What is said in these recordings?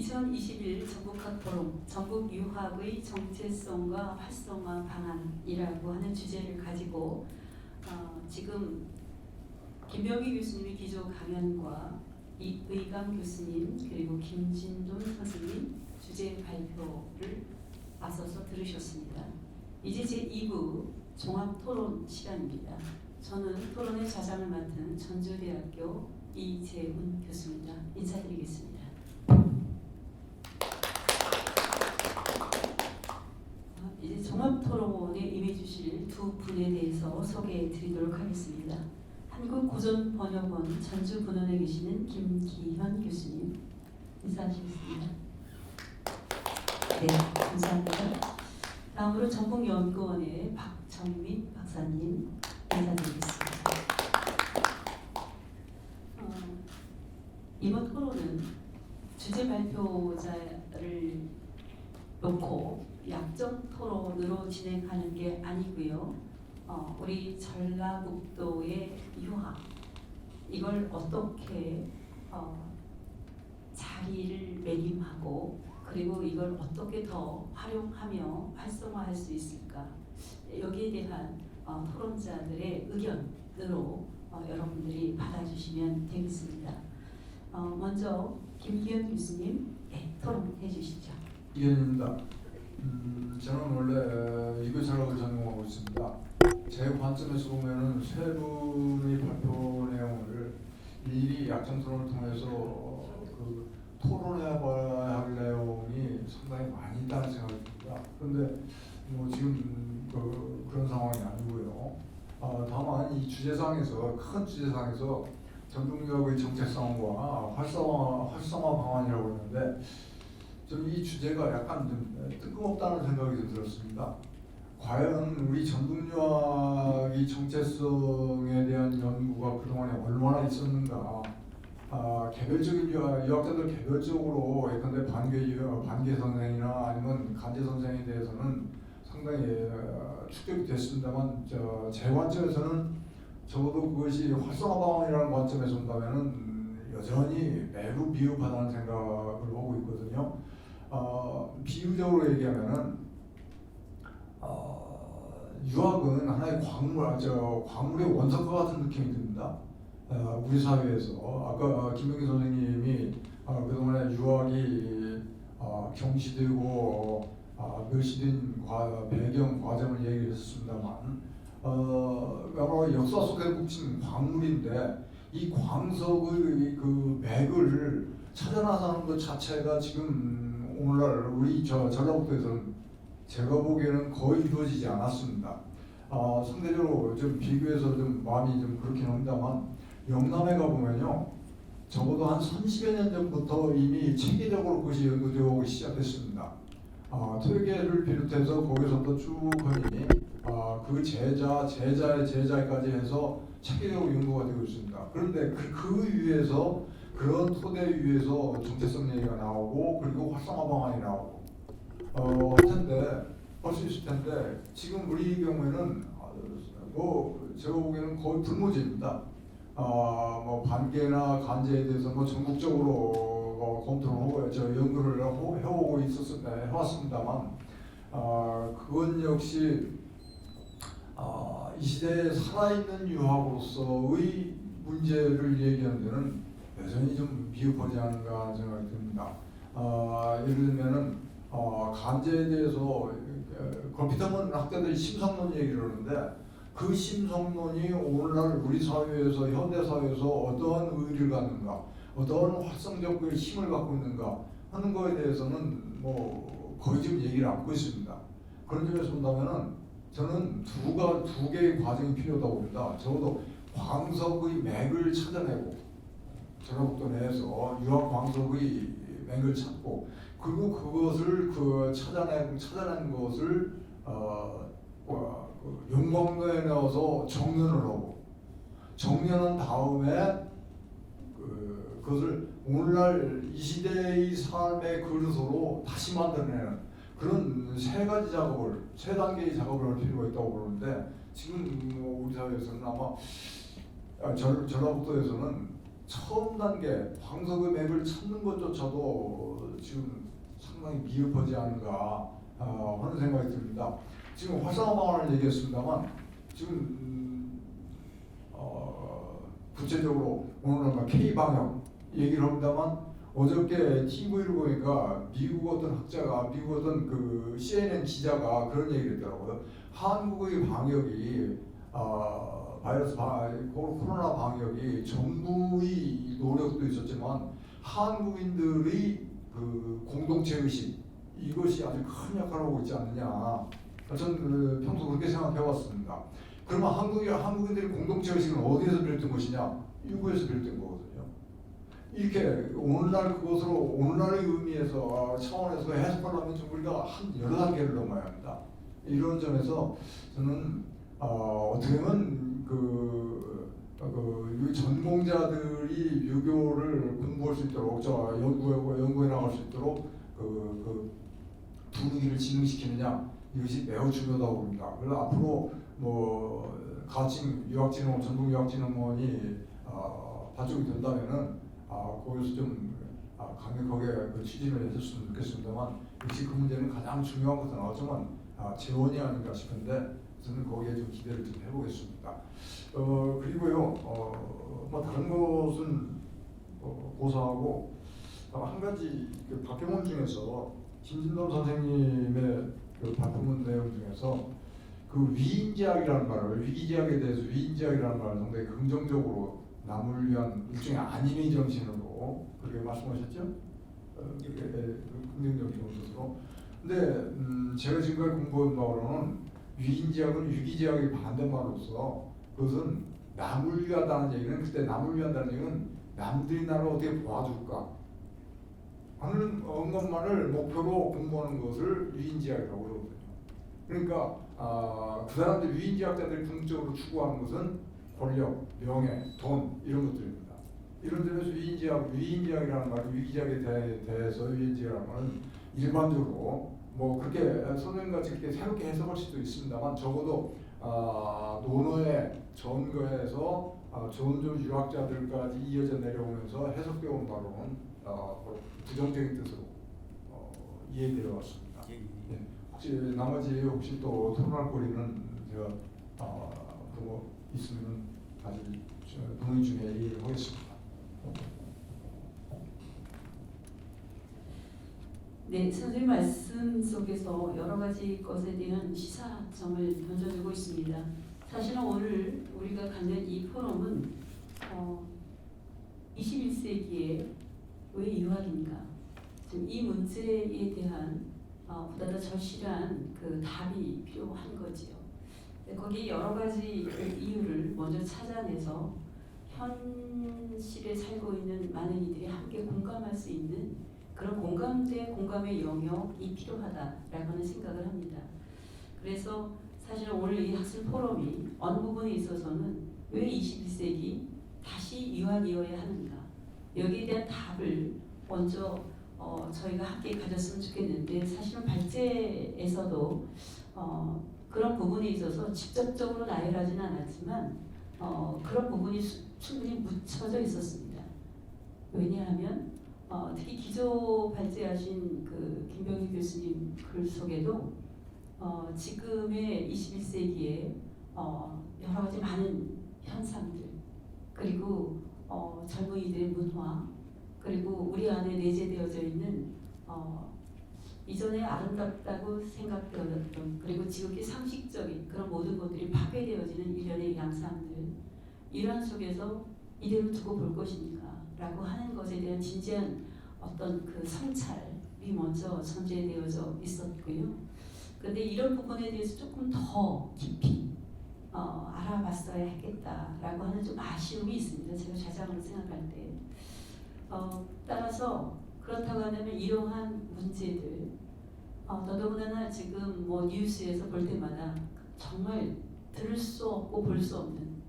2021 전국학포럼 전국 유학의 정체성과 활성화 방안이라고 하는 주제를 가지고 지금 김병희 교수님의 기조 강연과 이의강 교수님 그리고 김진돈 선생님 주제 발표를 앞서서 들으셨습니다. 이제 제2부 종합토론 시간입니다. 저는 토론의 좌장을 맡은 전주대학교 이재훈 교수입니다. 인사드리겠습니다. 이제 종합토론에 임해주실 두 분에 대해서 소개해 드리도록 하겠습니다. 한국고전번역원 전주분원에 계시는 김기현 교수님 인사하시겠습니다. 네, 감사합니다. 다음으로 전북연구원의 박정민 박사님 인사드리겠습니다. 이번 토론은 주제 발표자를 놓고 약정 토론으로 진행하는 게 아니고요. 우리 전라북도의 유학 이걸 어떻게 자리를 매김하고 그리고 이걸 어떻게 더 활용하며 활성화할 수 있을까 여기에 대한 토론자들의 의견으로 여러분들이 받아주시면 되겠습니다. 먼저 김기현 교수님 토론해 주시죠. 기현입니다. 저는 원래 이교사학을 전공하고 있습니다. 제 관점에서 보면은 세 분의 발표 내용을 미리 약정 토론을 통해서 토론해봐야 할 내용이 상당히 많이 있다는 생각이 듭니다. 그런데 지금 그런 상황이 아니고요. 다만 이 주제상에서 큰 주제상에서 전북유학의 정체성과 활성화 방안이라고 했는데 좀 이 주제가 약간 좀 뜬금없다는 생각이 좀 들었습니다. 과연 우리 전북유학의 정체성에 대한 연구가 그동안에 얼마나 있었는가? 개별적인 유학자들 개별적으로 예컨대 반개 선생이나 아니면 간제 선생에 대해서는 상당히 축적이 됐습니다만 제 관점에서는 적어도 그것이 활성화 방안이라는 관점에서 본다면은 여전히 매우 미흡하다는 생각을 하고 있거든요. 비유적으로 얘기하면은 유학은 하나의 광물의 원석과 같은 느낌이 듭니다. 우리 사회에서 아까 김병희 선생님이 그동안에 유학이 경시되고 멸시된 배경 과정을 얘기했습니다만 여러 역사 속에 묻힌 광물인데 이 광석의 그 맥을 찾아나가는 것 자체가 지금 오늘날 우리 전라북도에서는 제가 보기에는 거의 이루어지지 않았습니다. 상대적으로 좀 비교해서 좀 마음이 좀 그렇긴 합니다만 영남에 가보면요 적어도 한 30여 년 전부터 이미 체계적으로 그것이 연구되고 시작됐습니다. 퇴계를 비롯해서 거기서부터 쭉 하니 그 제자의 제자까지 해서 체계적으로 연구가 되고 있습니다. 그런데 그 위에서 그런 토대 위에서 정체성 얘기가 나오고 그리고 활성화 방안이 나오고 할 수 있을 텐데 지금 우리 경우에는 제가 보기에는 거의 불모지입니다. 반개나 간제에 대해서 전국적으로 검토를 연구를 해오고 해왔습니다만 그건 역시 이 시대에 살아있는 유학으로서의 문제를 얘기하는 데는 여전히 좀 미흡하지 않은가 생각이 듭니다. 예를 들면은 간제에 대해서 걸핏하면 학자들이 심성론 얘기를 하는데 그 심성론이 오늘날 우리 사회에서 현대 사회에서 어떠한 의의를 갖는가, 어떠한 활성적 힘을 갖고 있는가 하는 거에 대해서는 거의 지금 얘기를 안고 있습니다. 그런 점에서 본다면은 저는 두 개의 과정이 필요하다고 봅니다. 적어도 광석의 맥을 찾아내고 전라북도 내에서 유학 광석의 맥을 찾고 그리고 그것을 찾아낸 것을 용광로에 넣어서 정연을 하고 정연한 다음에 그것을 오늘날 이 시대의 삶의 그릇으로 다시 만들어내는 그런 세 단계의 작업을 할 필요가 있다고 보는데 지금 우리 사회에서는 아마 전라북도에서는 처음 단계 광석의 맥을 찾는 것조차도 지금 상당히 미흡하지 않은가 하는 생각이 듭니다. 지금 활성화방안을 얘기했습니다만 지금 구체적으로 오늘은 K 방역 얘기를 합니다만 어저께 TV를 보니까 미국 어떤 학자가 미국 어떤 그 CNN 기자가 그런 얘기를 했더라고요. 한국의 방역이 코로나 방역이 정부의 노력도 있었지만 한국인들의 그 공동체 의식 이것이 아주 큰 역할을 하고 있지 않느냐. 저는 평소 그렇게 생각해 왔습니다. 그러면 한국인들의 공동체 의식은 어디에서 비롯된 것이냐? 유구에서 비롯된 거거든요. 이렇게 오늘날의 의미에서 차원에서 해석하려면 좀 우리가 한 여러 단계를 넘어야 합니다. 이런 점에서 저는 어떻게 보면 그 전공자들이 유교를 공부할 수 있도록 연구해 나갈 수 있도록 그 분위기를 진흥시키느냐 이것이 매우 중요하다고 봅니다. 그래서 앞으로 뭐 가칭 유학진흥원, 전북유학진흥원이 발족이 된다면은 거기서 좀 강력하게 그 추진을 해줬으면 좋겠습니다만 역시 그 문제는 가장 중요한 것은 나왔지만 재원이 아닌가 싶은데 저는 거기에 좀 기대를 좀 해보겠습니다. 그리고요 뭐 다른 것은 고사하고 한 가지 그 발표문 중에서 김진동 선생님의 그 발표문 내용 중에서 그 위인지학이라는 말을 위기지학에 대해서 위인지학이라는 말을 상당히 긍정적으로 남을 위한 일종의 안인의 정신으로 그렇게 말씀하셨죠? 긍정적인 뜻으로. 근데 제가 지금까지 공부한 바로는 위인지학은 위기지학의 반대말로서 그것은 남을 위하다는 얘기는 그때 남을 위한다는 얘기는 남들이 나를 어떻게 도와줄까 하는 것만을 목표로 공부하는 것을 위인지학이라고 그러거든요. 그러니까 그 사람들 위인지학자들이 궁극적으로 추구하는 것은 권력, 명예, 돈 이런 것들입니다. 이런 점에서 위인지학이라는 말, 위기지학에 대해서 위인지학이라는 말은 일반적으로 뭐 그렇게 선생님같이 그렇게 새롭게 해석할 수도 있습니다만 적어도 논어의 전거에서 전조 유학자들까지 이어져 내려오면서 해석되어 온 바로는 부정적인 뜻으로 이해되어 왔습니다. 네. 혹시 나머지 혹시 또 토론할 거리는 제가 그거 있으면 다시 동의 중에 얘기를 하겠습니다. 네, 선생님 말씀 속에서 여러 가지 것에 대한 시사점을 던져주고 있습니다. 사실은 오늘 우리가 갖는 이 포럼은 21세기에 왜 유학인가? 지금 이 문제에 대한 보다 더 절실한 그 답이 필요한 거지요. 거기 여러 가지 이유를 먼저 찾아내서 현실에 살고 있는 많은 이들이 함께 공감할 수 있는 그런 공감의 영역이 필요하다라고 하는 생각을 합니다. 그래서 사실 오늘 이 학술 포럼이 어느 부분에 있어서는 왜 21세기 다시 유학이어야 하는가 여기에 대한 답을 먼저 저희가 함께 가졌으면 좋겠는데 사실은 발제에서도 그런 부분에 있어서 직접적으로 나열하지는 않았지만 그런 부분이 충분히 묻혀져 있었습니다. 왜냐하면 특히 기조 발제하신 그 김병희 교수님 글 속에도 지금의 21세기에 여러 가지 많은 현상들 그리고 젊은이들의 문화 그리고 우리 안에 내재되어져 있는 이전에 아름답다고 생각되었던 그리고 지극히 상식적인 그런 모든 것들이 파괴되어지는 일련의 양상들 이러한 속에서 이대로 두고 볼 것인가 라고 하는 것에 대한 진지한 어떤 그 성찰이 먼저 전제되어져 있었고요. 그런데 이런 부분에 대해서 조금 더 깊이 알아봤어야 했겠다라고 하는 좀 아쉬움이 있습니다. 제가 좌장으로 생각할 때. 따라서 그렇다고 하면 이러한 문제들 더더군다나 지금 뭐 뉴스에서 볼 때마다 정말 들을 수 없고 볼 수 없는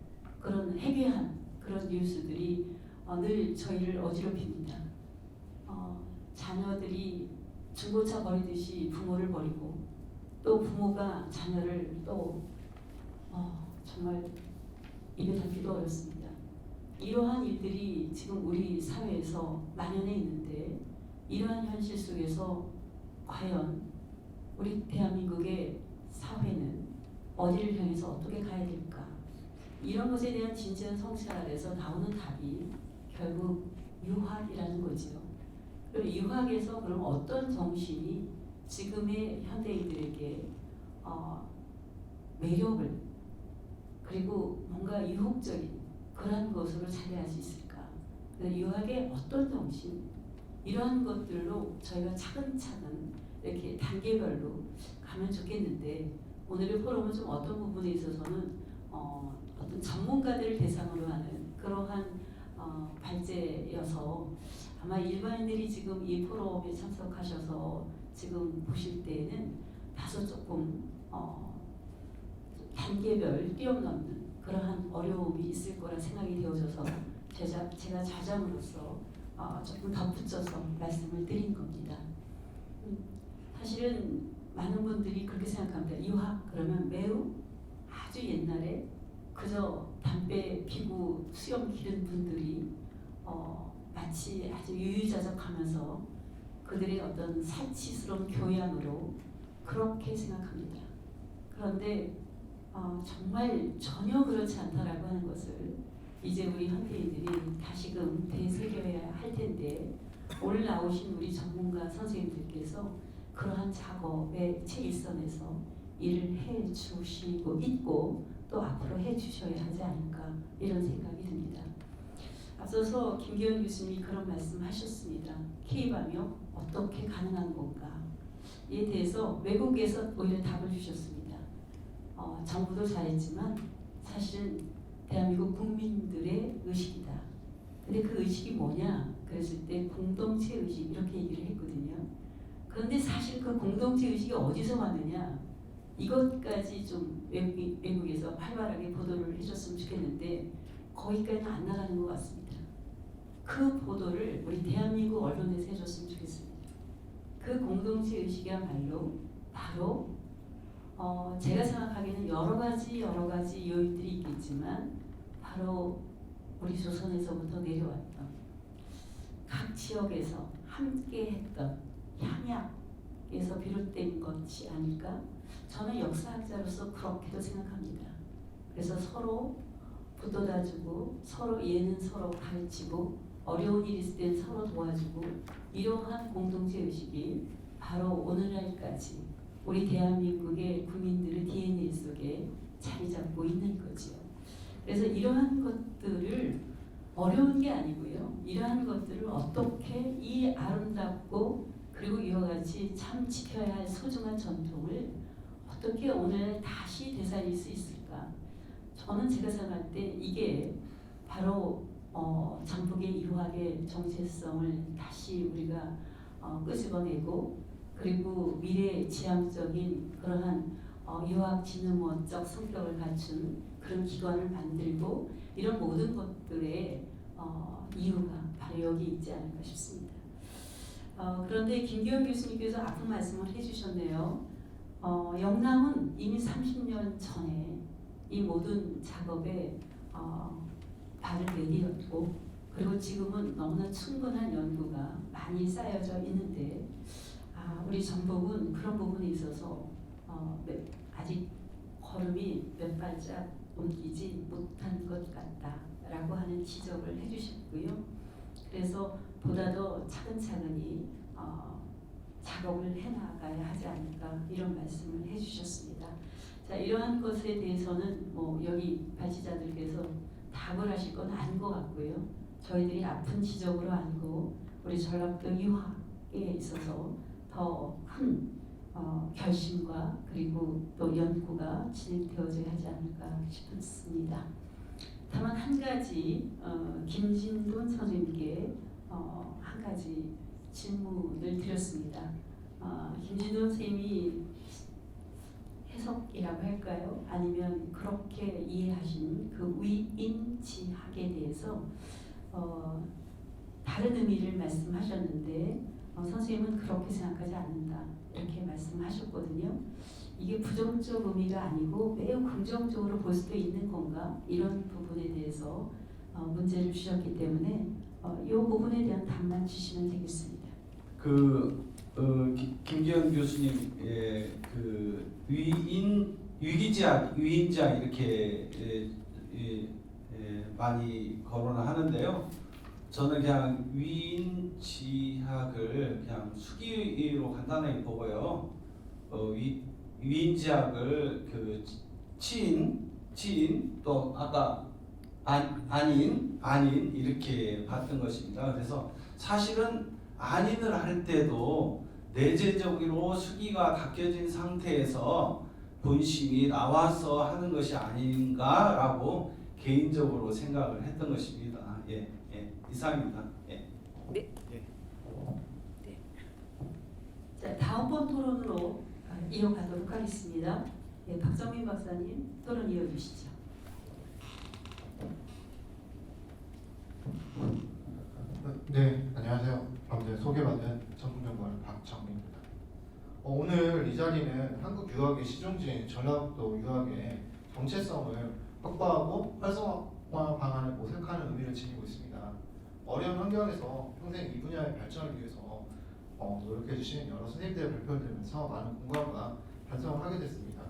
그런 해괴한 그런 뉴스들이 늘 저희를 어지럽힙니다. 자녀들이 중고차 버리듯이 부모를 버리고 또 부모가 자녀를 또 정말 입에 담기도 어렵습니다. 이러한 일들이 지금 우리 사회에서 만연해 있는데 이러한 현실 속에서 과연 우리 대한민국의 사회는 어디를 향해서 어떻게 가야 될까? 이런 것에 대한 진지한 성찰 아래서 나오는 답이 결국 유학이라는 거죠. 그럼 유학에서 그럼 어떤 정신이 지금의 현대인들에게 매력을 그리고 뭔가 유혹적인 그런 것으로 자리할 수 있을까? 유학의 어떤 정신 이러한 것들로 저희가 차근차근 이렇게 단계별로 가면 좋겠는데 오늘의 포럼은 좀 어떤 부분에 있어서는 어떤 전문가들을 대상으로 하는 그러한 발제여서 아마 일반인들이 지금 이 포럼에 참석하셔서 지금 보실 때에는 다소 조금 단계별 뛰어넘는 그러한 어려움이 있을 거라 생각이 되어져서 제가 좌장으로서 조금 덧붙여서 말씀을 드린 겁니다. 사실은 많은 분들이 그렇게 생각합니다. 유학 그러면 매우 아주 옛날에 그저 담배 피고 수염 기른 분들이 마치 아주 유유자적하면서 그들의 어떤 사치스러운 교양으로 그렇게 생각합니다. 그런데 정말 전혀 그렇지 않다라고 하는 것을 이제 우리 현대인들이 다시금 되새겨야 할 텐데 오늘 나오신 우리 전문가 선생님들께서 그러한 작업의 최일선에서 일을 해 주시고 있고 또 앞으로 해 주셔야 하지 않을까 이런 생각이 듭니다. 앞서서 김기현 교수님이 그런 말씀하셨습니다. K방역 어떻게 가능한 건가? 이에 대해서 외국에서 오히려 답을 주셨습니다. 정부도 잘했지만 사실은 대한민국 국민들의 의식이다. 근데 그 의식이 뭐냐? 그랬을 때 공동체 의식 이렇게 얘기를 했거든요. 그런데 사실 그 공동체 의식이 어디서 왔느냐? 이것까지 좀 외국에서 활발하게 보도를 해줬으면 좋겠는데 거기까지는 안 나가는 것 같습니다. 그 보도를 우리 대한민국 언론에서 해줬으면 좋겠습니다. 그 공동체 의식이야말로 바로 제가 생각하기에는 여러 가지 요인들이 있겠지만 바로 우리 조선에서부터 내려왔던 각 지역에서 함께했던 향약에서 비롯된 것이 아닐까? 저는 역사학자로서 그렇게도 생각합니다. 그래서 서로 붙돋아주고 서로 얘는 서로 가르치고 어려운 일이 있을 땐 서로 도와주고 이러한 공동체 의식이 바로 오늘날까지 우리 대한민국의 국민들의 DNA 속에 자리 잡고 있는 거지요. 그래서 이러한 것들을 어려운 게 아니고요. 이러한 것들을 어떻게 이 아름답고 그리고 이와 같이 참 지켜야 할 소중한 전통을 어떻게 오늘 다시 되살릴 수 있을까? 저는 제가 생각할 때 이게 바로 전북의 유학의 정체성을 다시 우리가 끄집어내고 그리고 미래 지향적인 그러한 유학진흥원적 성격을 갖춘 그런 기관을 만들고 이런 모든 것들의 이유가 바로 여기 있지 않을까 싶습니다. 그런데 김기현 교수님께서 아픈 말씀을 해주셨네요. 영남은 이미 30년 전에 이 모든 작업에 발을 내디뎠고 그리고 지금은 너무나 충분한 연구가 많이 쌓여져 있는데 우리 전북은 그런 부분에 있어서 아직 걸음이 몇 발짝 옮기지 못한 것 같다라고 하는 지적을 해주셨고요. 그래서 보다 더 차근차근히 작업을 해나가야 하지 않을까 이런 말씀을 해주셨습니다. 자, 이러한 것에 대해서는 여기 발제자들께서 답을 하실 건 아닌 것 같고요. 저희들이 아픈 지적으로 알고 우리 전라도 유학에 있어서 더 큰 결심과 그리고 또 연구가 진행되어져야 하지 않을까 싶습니다. 다만 한 가지 김진돈 선생님께 한 가지 질문을 드렸습니다. 김진돈 선생님이 해석이라고 할까요? 아니면 그렇게 이해하신 그 위인지학에 대해서 다른 의미를 말씀하셨는데 선생님은 그렇게 생각하지 않는다 이렇게 말씀하셨거든요. 이게 부정적 의미가 아니고 매우 긍정적으로 볼 수도 있는 건가 이런 부분에 대해서 문제를 주셨기 때문에 이 부분에 대한 답만 주시면 되겠습니다. 김기현 교수님의 그 위인지학 이렇게 많이 거론을 하는데요. 저는 그냥 위인지학을 그냥 수기로 간단하게 보고요. 위인지학을 그 치인 또 아까 안인 이렇게 봤던 것입니다. 그래서 사실은 안인을 할 때도 내재적으로 수기가 닦여진 상태에서 본심이 나와서 하는 것이 아닌가라고 개인적으로 생각을 했던 것입니다. 이상입니다. 자, 다음번 토론으로 이어가도록 하겠습니다. 박정민 박사님 토론 이어주시죠. 네, 안녕하세요. 소개받은 전문연구원 박정민입니다. 오늘 이 자리는 한국 유학의 시종지인 전라북도 유학의 정체성을 확보하고 활성화 방안을 모색하는 의미를 지니고 있습니다. 어려운 환경에서 평생 이 분야의 발전을 위해서 노력해 주신 여러 선생님들의 발표를 들으면서 많은 공감과 반성을 하게 됐습니다.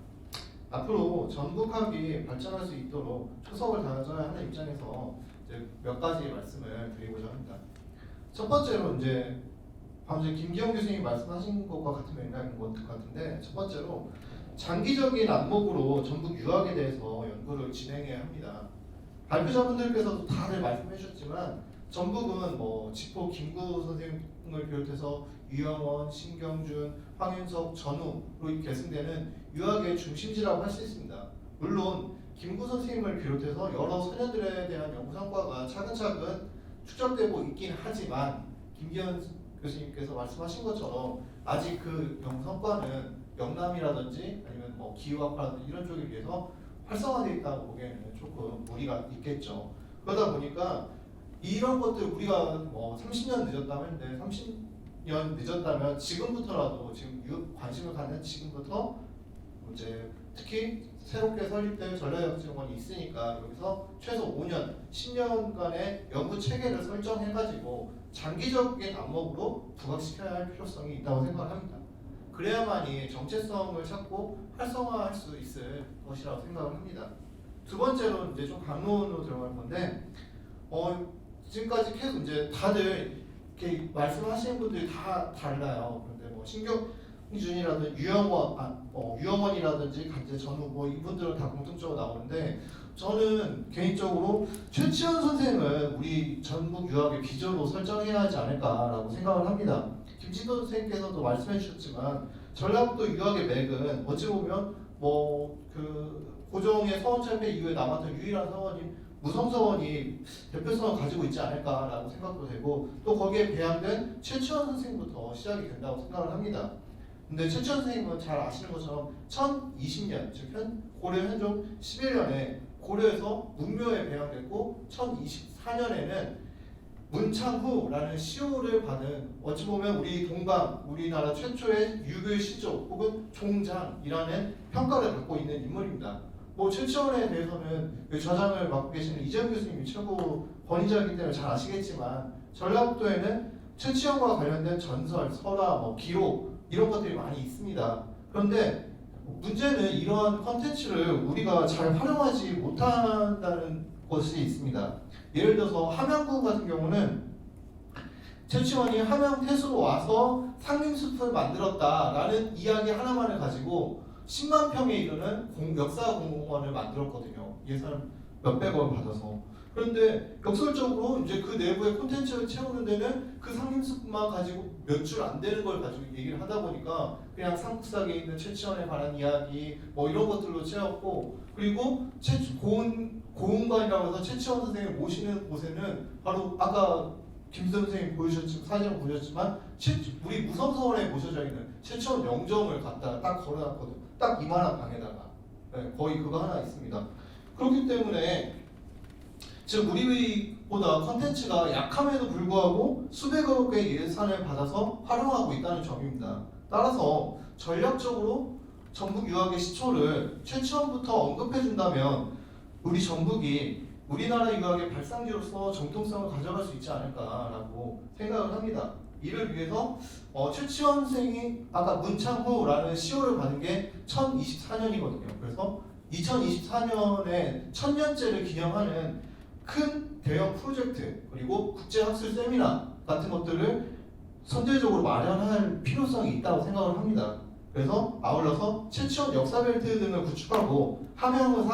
앞으로 전북학이 발전할 수 있도록 초석을 다져야 하는 입장에서 이제 몇 가지 말씀을 드리고자 합니다. 첫 번째로 이제 방금 김기현 교수님이 말씀하신 것과 같은 맥락인 것 같은데, 첫 번째로 장기적인 안목으로 전북 유학에 대해서 연구를 진행해야 합니다. 발표자분들께서도 다들 말씀해 주셨지만 전북은 지포 김구 선생님을 비롯해서 유영원, 신경준, 황윤석, 전우로 계승되는 유학의 중심지라고 할 수 있습니다. 물론 김구 선생님을 비롯해서 여러 소녀들에 대한 연구 성과가 차근차근 축적되고 있긴 하지만 김기현 교수님께서 말씀하신 것처럼 아직 그 연구 성과는 영남이라든지 아니면 기후학파라든지 이런 쪽에 비해서 활성화되어 있다고 보기에는 조금 무리가 있겠죠. 그러다 보니까 이런 것들 우리가 30년 늦었다면 지금부터라도 지금 관심을 갖는 지금부터 이제 특히 새롭게 설립될 전략연구원이 있으니까 여기서 최소 5년, 10년간의 연구 체계를 설정해가지고 장기적인 안목으로 부각시켜야 할 필요성이 있다고 생각합니다. 그래야만이 정체성을 찾고 활성화할 수 있을 것이라고 생각을 합니다. 두 번째로 이제 좀 강론으로 들어갈 건데, 지금까지 계속 이제 다들 이렇게 말씀하시는 분들이 다 달라요. 그런데 신경준이라든지 유영원이라든지 간제 전우 이분들은 다 공통적으로 나오는데, 저는 개인적으로 최치원 선생을 우리 전북 유학의 비전으로 설정해야 하지 않을까라고 생각을 합니다. 김진도 선생님께서도 말씀해 주셨지만 전라북도 유학의 맥은 어찌 보면 그 고종의 서원철폐 이후에 남았던 유일한 서원인 무성서원이 대표성을 가지고 있지 않을까라고 생각도 되고, 또 거기에 배양된 최치원 선생부터 시작이 된다고 생각을 합니다. 근데 최치원 선생님은 잘 아시는 것처럼 1020년, 즉 고려 현종 11년에 고려에서 문묘에 배양됐고 1024년에는 문창후라는 시호를 받은, 어찌 보면 우리나라 최초의 유교 시조 혹은 종장이라는 평가를 받고 있는 인물입니다. 최치원에 대해서는 저장을 맡고 계시는 이재용 교수님이 최고 권위자이기 때문에 잘 아시겠지만, 전라북도에는 최치원과 관련된 전설, 설화, 기록 이런 것들이 많이 있습니다. 그런데 문제는 이러한 컨텐츠를 우리가 잘 활용하지 못한다는 것이 있습니다. 예를 들어서 함양군 같은 경우는 최치원이 함양 태수로 와서 상림숲을 만들었다라는 이야기 하나만을 가지고 10만 평에 이르는 역사공원을 만들었거든요. 예산 몇백억을 받아서. 그런데 역설적으로 이제 그 내부의 콘텐츠를 채우는 데는 그 상림숲만 가지고 몇 줄 안 되는 걸 가지고 얘기를 하다 보니까 그냥 삼국사기에 있는 최치원에 관한 이야기 이런 것들로 채웠고, 그리고 고운관이라고 해서 최치원 선생님을 모시는 곳에는 바로 아까 김선 선생님 사진을 보셨지만 우리 무성서원에 모셔져 있는 최치원 영정을 갖다가 딱 걸어놨거든요. 딱 이만한 방에다가. 거의 그거 하나 있습니다. 그렇기 때문에 즉 우리보다 컨텐츠가 약함에도 불구하고 수백억의 예산을 받아서 활용하고 있다는 점입니다. 따라서 전략적으로 전북 유학의 시초를 최치원부터 언급해준다면 우리 전북이 우리나라 유학의 발상지로서 정통성을 가져갈 수 있지 않을까라고 생각을 합니다. 이를 위해서 최치원생이 아까 문창후라는 시호를 받은 게 1024년이거든요. 그래서 2024년에 1000년째를 기념하는 큰 대형 프로젝트 그리고 국제학술 세미나 같은 것들을 선제적으로 마련할 필요성이 있다고 생각을 합니다. 그래서 아울러서 최치원 역사벨트 등을 구축하고 함양호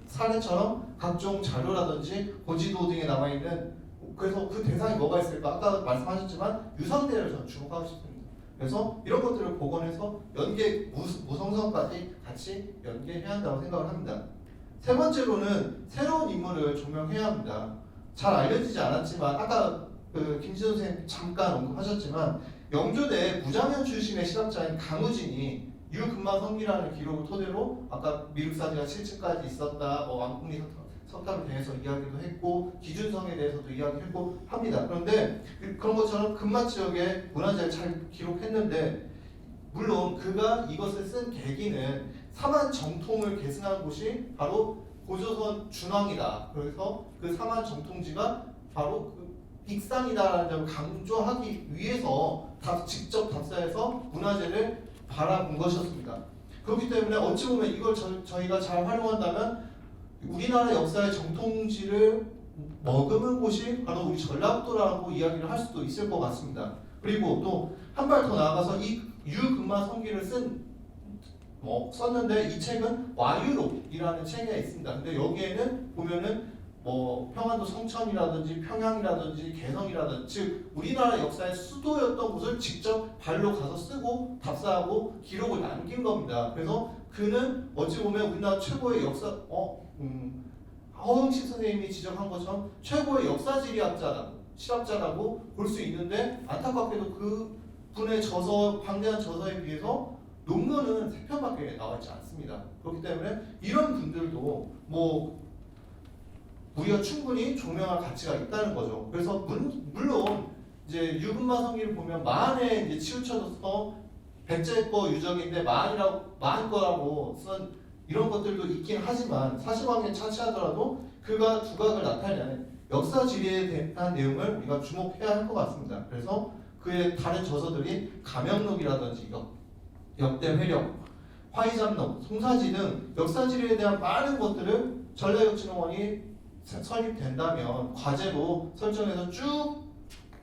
사례처럼 각종 자료라든지 고지도 등에 남아있는 그래서 그 대상이 뭐가 있을까? 아까 말씀하셨지만 유상대를 저는 주목하고 싶습니다. 그래서 이런 것들을 복원해서 연계 무성성까지 같이 연계해야 한다고 생각을 합니다. 세 번째로는 새로운 인물을 조명해야 합니다. 잘 알려지지 않았지만 아까 김진호 선생님 잠깐 언급하셨지만 영조대 무장현 출신의 실학자인 강우진이 유금마성기라는 기록을 토대로 아까 미륵사지가 7층까지 있었다, 왕궁리 석탑에 대해서 이야기도 했고 기준성에 대해서도 이야기했고 합니다. 그런데 그런 것처럼 금마 지역의 문화재를 잘 기록했는데 물론 그가 이것을 쓴 계기는 사만 정통을 계승한 곳이 바로 고조선 준왕이다. 그래서 그 사만 정통지가 바로 그 빅산이다라는 점을 강조하기 위해서 직접 답사해서 문화재를 바라본 것이었습니다. 그렇기 때문에 어찌 보면 이걸 저희가 잘 활용한다면 우리나라 역사의 정통지를 머금은 곳이 바로 우리 전라북도라고 이야기를 할 수도 있을 것 같습니다. 그리고 또 한 발 더 나아가서 이 유금마성기를 썼는데 이 책은 와유록이라는 책이 있습니다. 근데 여기에는 보면은 평안도 성천이라든지 평양이라든지 개성이라든지 즉 우리나라 역사의 수도였던 곳을 직접 발로 가서 쓰고 답사하고 기록을 남긴 겁니다. 그래서 그는 어찌 보면 우리나라 최고의 역사 허흥식 선생님이 지적한 것처럼 최고의 역사지리학자라고 실학자라고 볼 수 있는데 안타깝게도 그 분의 방대한 저서에 비해서 논문은 3편밖에 나와 있지 않습니다. 그렇기 때문에 이런 분들도 우리가 충분히 조명할 가치가 있다는 거죠. 그래서 물론 이제 유금마성기를 보면 만에 이제 치우쳐져서 백제 거 유적인데 만 거라고 쓴 이런 것들도 있긴 하지만 사실관계는 차치하더라도 그가 두각을 나타내는 역사 지리에 대한 내용을 우리가 주목해야 할 것 같습니다. 그래서 그의 다른 저서들이 가명록이라든지 역대회력, 화의잡록, 송사지 등 역사 지리에 대한 많은 것들을 전라역진흥원이 설립된다면 과제로 설정해서 쭉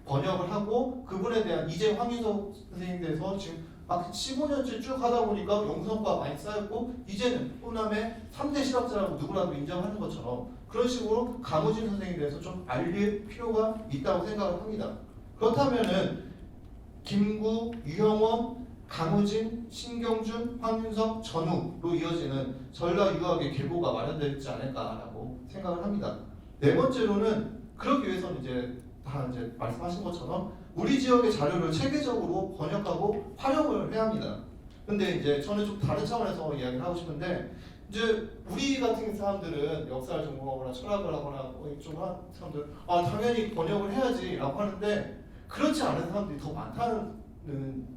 번역을 하고 그분에 대한 이제 황윤석 선생님에 대해서 지금 막 15년째 쭉 하다 보니까 영성과가 많이 쌓였고 이제는 호남의 3대 실학자라고 누구라도 인정하는 것처럼 그런 식으로 강우진 선생님에 대해서 좀 알릴 필요가 있다고 생각을 합니다. 그렇다면은 김구, 유형원, 강우진, 신경준, 황윤석, 전우로 이어지는 전라 유학의 계보가 마련되지 않을까라고 생각을 합니다. 네 번째로는 그러기 위해서는 이제 말씀하신 것처럼 우리 지역의 자료를 체계적으로 번역하고 활용을 해야 합니다. 근데 이제 저는 좀 다른 차원에서 이야기를 하고 싶은데 이제 우리 같은 사람들은 역사를 전공하거나 철학을 하거나 이쪽 한 사람들 당연히 번역을 해야지라고 하는데 그렇지 않은 사람들이 더 많다는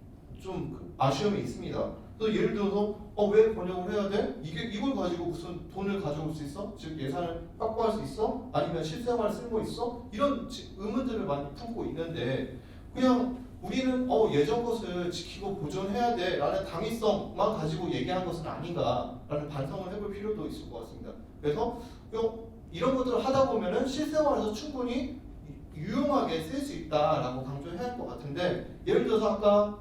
좀 아쉬움이 있습니다. 또 예를 들어서 왜 번역을 해야 돼? 이걸 가지고 무슨 돈을 가져올 수 있어? 즉 예산을 확보할 수 있어? 아니면 실생활 쓸모 있어? 이런 의문들을 많이 품고 있는데 그냥 우리는 예전 것을 지키고 보존해야 돼 라는 당위성만 가지고 얘기한 것은 아닌가 라는 반성을 해볼 필요도 있을 것 같습니다. 그래서 이런 것들을 하다 보면은 실생활에서 충분히 유용하게 쓸 수 있다라고 강조해야 할 것 같은데 예를 들어서 아까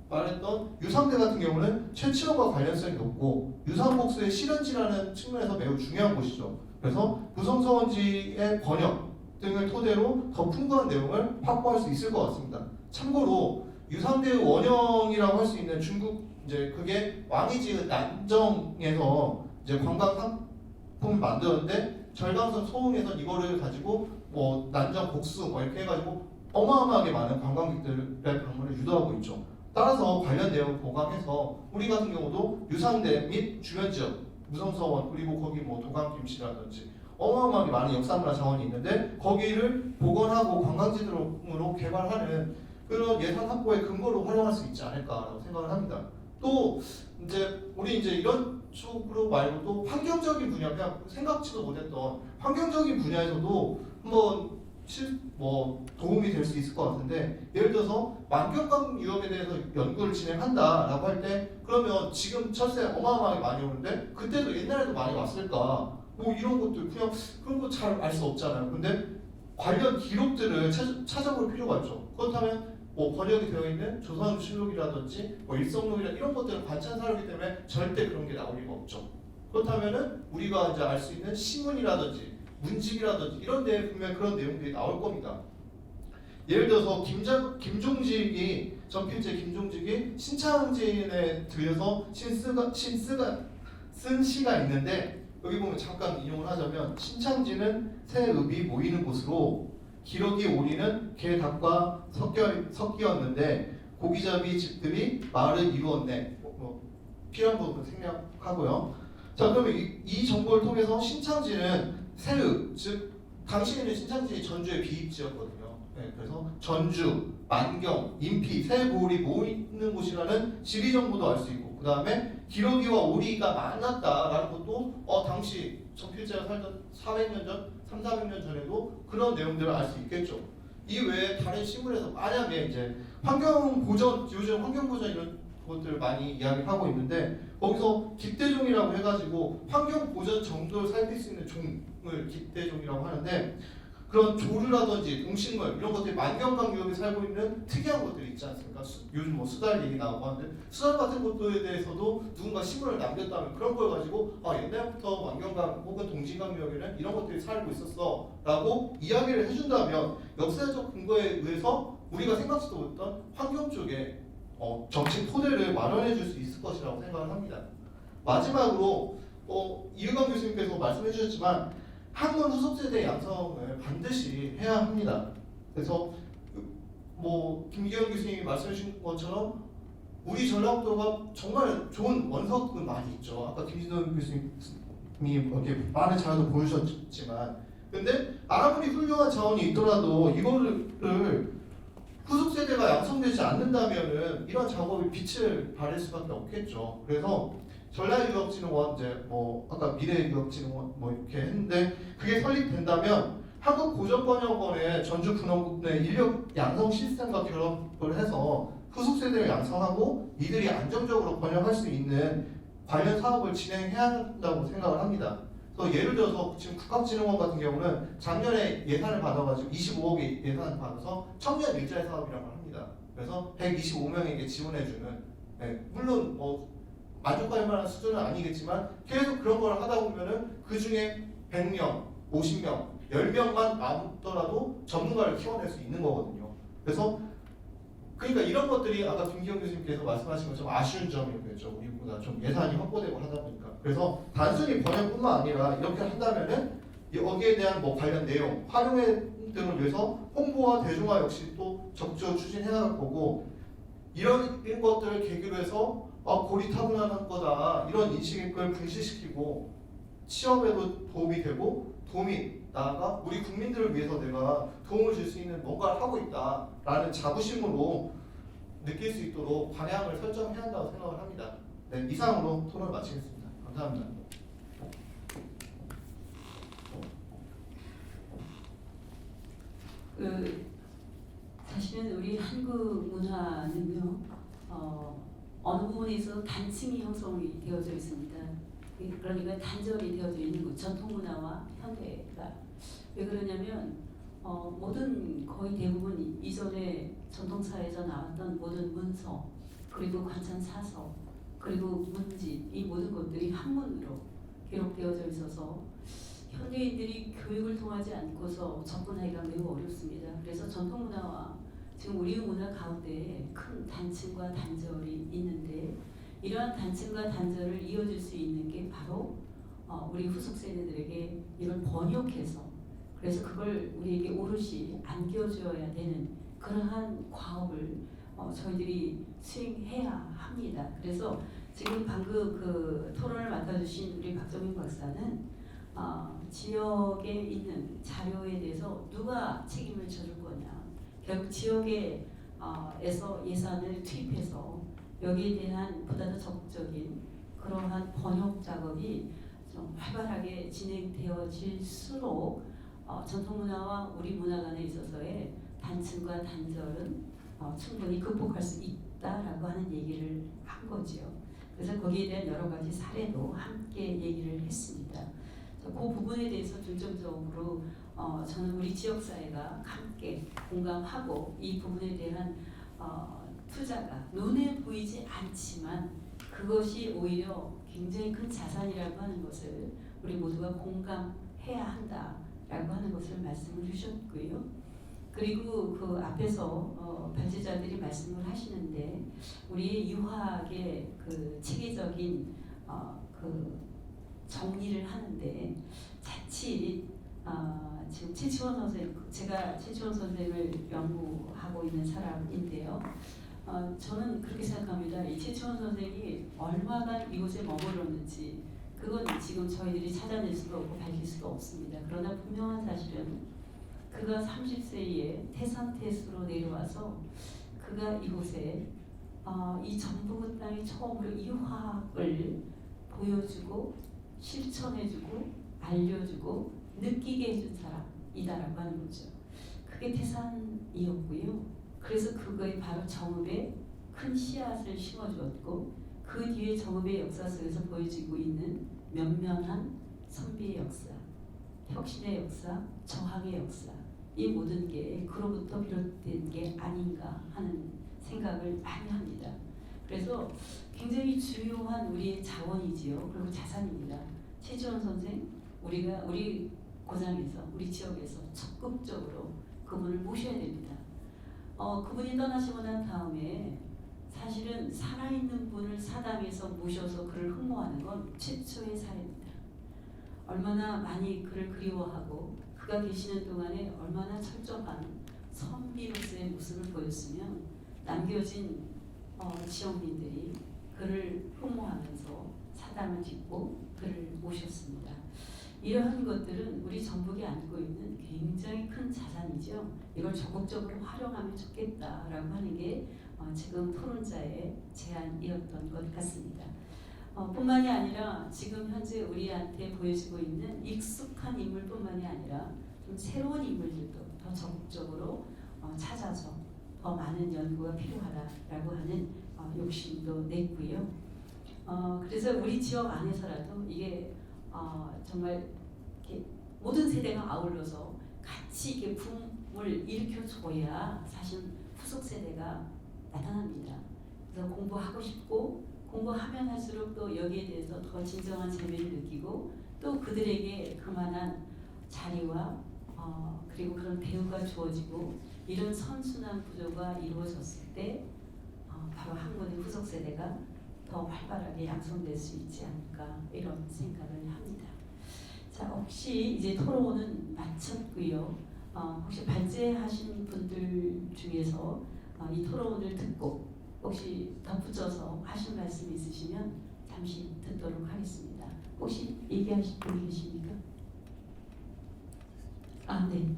말했던 유상대 같은 경우는 최치원과 관련성이 높고 유상복수의 실현지라는 측면에서 매우 중요한 곳이죠. 그래서 구성서원지의 번역 등을 토대로 더 풍부한 내용을 확보할 수 있을 것 같습니다. 참고로 유상대의 원형이라고 할 수 있는 중국 이제 그게 왕이 지은 난정에서 이제 관광 상품을 만들었는데 절강선 소흥에서 이거를 가지고 난정 복수 이렇게 해가지고 어마어마하게 많은 관광객들의 방문을 유도하고 있죠. 따라서 관련 내용을 보강해서 우리 같은 경우도 유상대 및 주변 지역 무성서원 그리고 거기 도강김씨라든지 어마어마하게 많은 역사문화 자원이 있는데 거기를 복원하고 관광지로 개발하는 그런 예산 확보의 근거로 활용할 수 있지 않을까라고 생각을 합니다. 또 우리 이제 이런 쪽으로 말고도 환경적인 분야, 그냥 생각지도 못했던 환경적인 분야에서도 한번 도움이 될 수 있을 것 같은데, 예를 들어서 만경강 유역에 대해서 연구를 진행한다라고 할 때, 그러면 지금 철새 어마어마하게 많이 오는데 그때도 옛날에도 많이 왔을까? 뭐 이런 것들 그냥 그런 거 잘 알 수 없잖아요. 근데 관련 기록들을 찾아볼 필요가 있죠. 그렇다면 뭐 번역이 되어 있는 조선실록이라든지 뭐 일성록이라 이런 것들은 관찰사료이기 때문에 절대 그런 게 나올 리가 없죠. 그렇다면은 우리가 이제 알 수 있는 신문이라든지 문집이라든지 이런 데에 보면 그런 내용들이 나올 겁니다. 예를 들어서 김종직이 전필제 김종직이 신창진에 들여서 쓴 시가 있는데, 여기 보면 잠깐 인용을 하자면, 신창진은 새 읍이 모이는 곳으로 기러기 오리는 개 닭과 섞이었는데 고기잡이 집들이 마을을 이루었네. 필요한 부분 생략하고요. 자, 그러면 이 정보를 통해서 신창진은 새읍, 즉 당시에는 신창진이 전주의 비입지였거든요. 네, 그래서 전주, 만경, 인피, 새고을이 모이는 곳이라는 지리 정보도 알 수 있고, 그 다음에 기러기와 오리가 만났다라는 것도 당시 전필제가 살던 400년 전, 300~400년 전에도 그런 내용들을 알 수 있겠죠. 이 외에 다른 신문에서 만약에 이제 환경 보전, 요즘 환경 보전 이런 것들을 많이 이야기하고 있는데, 거기서 깃대종이라고 해가지고 환경 보전 정도를 살필 수 있는 종을 깃대종이라고 하는데, 그런 조류라든지 동식물 이런 것들이 만경강 유역에 살고 있는 특이한 것들이 있지 않습니까? 요즘 뭐 수달 얘기 나오고 하는데, 수달 같은 것들에 대해서도 누군가 신문을 남겼다면 그런 걸 가지고 옛날부터 만경강 혹은 동진강 유역에는 이런 것들이 살고 있었어 라고 이야기를 해준다면, 역사적 근거에 의해서 우리가 생각지도 못했던 환경 쪽에 정책 토대를 마련해 줄 수 있을 것이라고 생각을 합니다. 마지막으로 이유강 교수님께서 말씀해 주셨지만 학문 후속 세대 양성을 반드시 해야 합니다. 그래서 김기현 교수님이 말씀해 주신 것처럼 우리 전라북도가 정말 좋은 원석은 많이 있죠. 아까 김진원 교수님이 이렇게 많은 자료도 보여주셨지만, 근데 아무리 훌륭한 자원이 있더라도 이거를 후속 세대가 양성되지 않는다면은 이런 작업이 빛을 발할 수밖에 없겠죠. 그래서 전라유역진흥원, 이제 아까 미래유역진흥원 이렇게 했는데, 그게 설립된다면 한국고전번역원의 전주 분원군의 인력 양성 시스템과 결합을 해서 후속 세대를 양성하고 이들이 안정적으로 번역할 수 있는 관련 사업을 진행해야 한다고 생각을 합니다. 그래서 예를 들어서 지금 국학진흥원 같은 경우는 작년에 예산을 받아가지고 25억의 예산을 받아서 청년 일자리 사업이라고 합니다. 그래서 125명에게 지원해주는, 물론 만족할 만한 수준은 아니겠지만 계속 그런 걸 하다 보면은 그 중에 100명, 50명, 10명만 남더라도 전문가를 키워낼 수 있는 거거든요. 그래서 그러니까 이런 것들이 아까 김기현 교수님께서 말씀하신 것처럼 아쉬운 점이겠죠. 우리보다 좀 예산이 확보되고 하다 보니까. 그래서 단순히 번역뿐만 아니라 이렇게 한다면은 여기에 대한 관련 내용, 활용회 등을 위해서 홍보와 대중화 역시 또 적극적으로 추진해야 할 거고, 이런 것들을 계기로 해서 고리타분한 거다 이런 인식을 분실시키고 취업에도 도움이 되고, 나아가 우리 국민들을 위해서 내가 도움을 줄 수 있는 뭔가를 하고 있다라는 자부심으로 느낄 수 있도록 방향을 설정해야 한다고 생각을 합니다. 네, 이상으로 토론을 마치겠습니다. 감사합니다. 사실은 우리 한국 문화는요, 어느 부분에서 단층이 형성이 되어져 있습니다. 그러니까 단절이 되어져 있는 것, 전통 문화와 현대가. 왜 그러냐면 거의 대부분 이전에 전통사에서 나왔던 모든 문서, 그리고 관찬 사서, 그리고 문집, 이 모든 것들이 한문으로 기록되어져 있어서 현대인들이 교육을 통하지 않고서 접근하기가 매우 어렵습니다. 그래서 전통 문화와 지금 우리 문화 가운데 큰 단층과 단절이 있는데, 이러한 단층과 단절을 이어줄 수 있는 게 바로 우리 후속 세대들에게 이걸 번역해서, 그래서 그걸 우리에게 오롯이 안겨줘야 되는 그러한 과업을 저희들이 수행해야 합니다. 그래서 지금 방금 그 토론을 맡아주신 우리 박정민 박사는 지역에 있는 자료에 대해서 누가 책임을 져줄 거냐, 결국 지역에서 예산을 투입해서 여기에 대한 보다 더 적극적인 그러한 번역 작업이 좀 활발하게 진행되어질수록 전통 문화와 우리 문화 간에 있어서의 단층과 단절은 충분히 극복할 수 있다라고 하는 얘기를 한 거지요. 그래서 거기에 대한 여러 가지 사례도 함께 얘기를 했습니다. 그 부분에 대해서 중점적으로 저는 우리 지역사회가 함께 공감하고 이 부분에 대한 투자가 눈에 보이지 않지만 그것이 오히려 굉장히 큰 자산이라고 하는 것을 우리 모두가 공감해야 한다라고 하는 것을 말씀을 주셨고요. 그리고 그 앞에서 발제자들이 말씀을 하시는데 우리의 유학의 그 체계적인 그 정리를 하는데 자칫 지금 최치원 선생, 제가 최치원 선생을 연구하고 있는 사람인데요. 저는 그렇게 생각합니다. 이 최치원 선생이 얼마나 이곳에 머물렀는지 그건 지금 저희들이 찾아낼 수가 없고 밝힐 수가 없습니다. 그러나 분명한 사실은 그가 30세에 태산태수로 내려와서 그가 이곳에 이 전북 땅에 처음으로 이 화학을 보여주고 실천해주고 알려주고 느끼게 해준 사람이다라고 하는 거죠. 그게 태산이었고요. 그래서 그거에 바로 정읍에 큰 씨앗을 심어주었고 그 뒤에 정읍의 역사 속에서 보여지고 있는 면면한 선비의 역사, 혁신의 역사, 저항의 역사 이 모든 게 그로부터 비롯된 게 아닌가 하는 생각을 많이 합니다. 그래서 굉장히 주요한 우리의 자원이지요. 그리고 자산입니다. 최지원 선생, 우리 고장에서 우리 지역에서 적극적으로 그분을 모셔야 됩니다. 그분이 떠나시고 난 다음에 사실은 살아있는 분을 사당에서 모셔서 그를 흠모하는 건 최초의 사례입니다. 얼마나 많이 그를 그리워하고 그가 계시는 동안에 얼마나 철저한 선비로서의 모습을 보였으면 남겨진 지역민들이 그를 흠모하면서 사당을 짓고 그를 모셨습니다. 이러한 것들은 우리 전북이 안고 있는 굉장히 큰 자산이죠. 이걸 적극적으로 활용하면 좋겠다라고 하는 게 지금 토론자의 제안이었던 것 같습니다. 뿐만이 아니라 지금 현재 우리한테 보여지고 있는 익숙한 인물뿐만이 아니라 좀 새로운 인물들도 더 적극적으로 찾아서 더 많은 연구가 필요하다라고 하는 욕심도 냈고요. 그래서 우리 지역 안에서라도 이게 정말 이렇게 모든 세대가 아울러서 같이 이렇게 붐을 일으켜줘야 사실 후속 세대가 나타납니다. 그래서 공부하고 싶고 공부하면 할수록 또 여기에 대해서 더 진정한 재미를 느끼고 또 그들에게 그만한 자리와 그리고 그런 대우가 주어지고 이런 선순환 구조가 이루어졌을 때 바로 학문의 후속 세대가 더 활발하게 양성될 수 있지 않을까 이런 생각을 합니다. 자, 혹시 이제 토론은 마쳤고요. 혹시 발제하신 분들 중에서 이 토론을 듣고 혹시 덧붙여서 하실 말씀 있으시면 잠시 듣도록 하겠습니다. 혹시 얘기하실 분 계십니까? 네.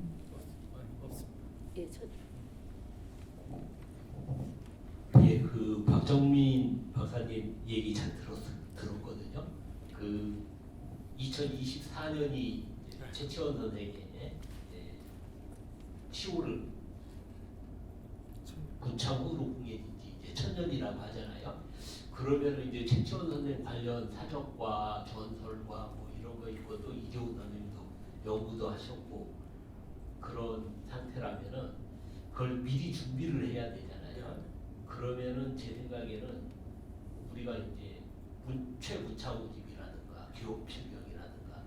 예, 예, 그 박정민 박사님 얘기 잘 들었거든요. 그 2024년이 최치원 선생의 10월을 군창후로 공예진지 이제 1000년이라고 하잖아요. 그러면 이제 최치원 선생 관련 사적과 전설과 뭐 이런 거 있고 또 이재훈 선생님도 연구도 하셨고 그런 상태라면은 그걸 미리 준비를 해야 되잖아요. 그러면은 제 생각에는 우리가 이제 최문창우집이라든가 기록필경이라든가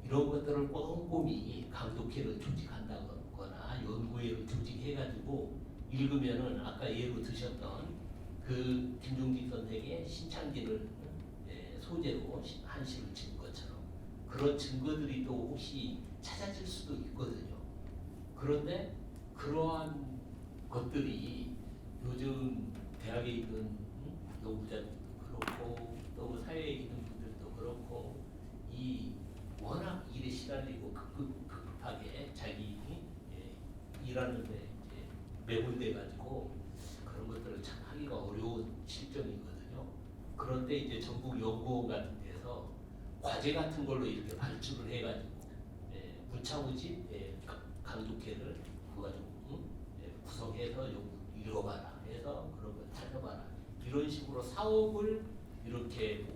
이런 것들을 꼼꼼히 강독회를 조직한다거나 연구회를 조직해가지고 읽으면은 아까 예로 드셨던 그 김종직 선생의 신창기를 소재로 한시를 친 것처럼 그런 증거들이 또 혹시 찾아질 수도 있거든요. 그런데 그러한 것들이 요즘 대학에 있는 연구자들도 그렇고 또 사회에 있는 분들도 그렇고 이 워낙 일에 시달리고 급하게 자기 일하는데 이제 매몰돼 가지고 그런 것들을 참 하기가 어려운 실정이거든요. 그런데 이제 전북 연구 연구원 같은 데서 과제 같은 걸로 이렇게 발주를 해가지고 무차무지 강독회를 그가지고 구성해서 이뤄봐라 해서 그런 걸 찾아봐라 이런 식으로 사업을 이렇게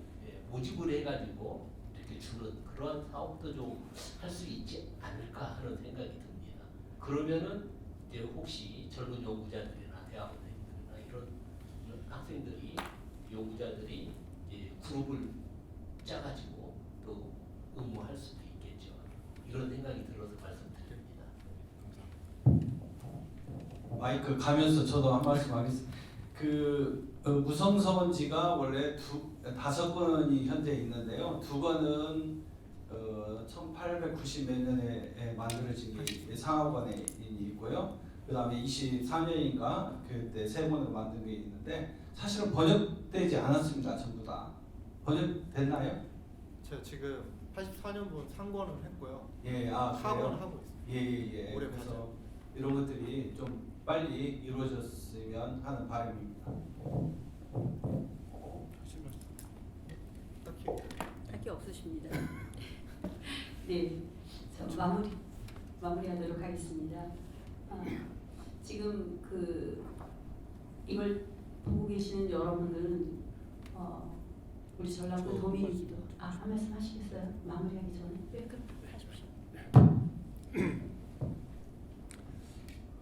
모집을 해가지고 이렇게 주는 그런 사업도 좀 할 수 있지 않을까 하는 생각이 듭니다. 그러면은 이제 혹시 젊은 연구자들이나 대학원생들이나 이런 학생들이 연구자들이 이제 그룹을 짜가지고 또 응모할 수도 있겠죠. 이런 생각이 들어서 말씀드립니다. 마이크 가면서 저도 한 말씀 하겠습니다. 무성서원지가 원래 5건이 현재 있는데요. 2건은 1890 몇 년에 만들어진 게 상하관에 있고요. 그 다음에 24년인가 그때 3번으로 만든 게 있는데 사실은 번역되지 않았습니다. 전부 다 번역됐나요? 제가 지금 84년분 상권을 했고요. 예, 학원 그래요? 하고 있습니다. 예. 올해 그래서 과정. 이런 것들이 좀 빨리 이루어졌으면 하는 바람입니다. 딱히 딱히 없으십니다. 네, 저 마무리하도록 하겠습니다. 지금 이걸 보고 계시는 여러분들은 우리 전라도 도민이기도 한 말씀 하시겠어요? 마무리하기 전에.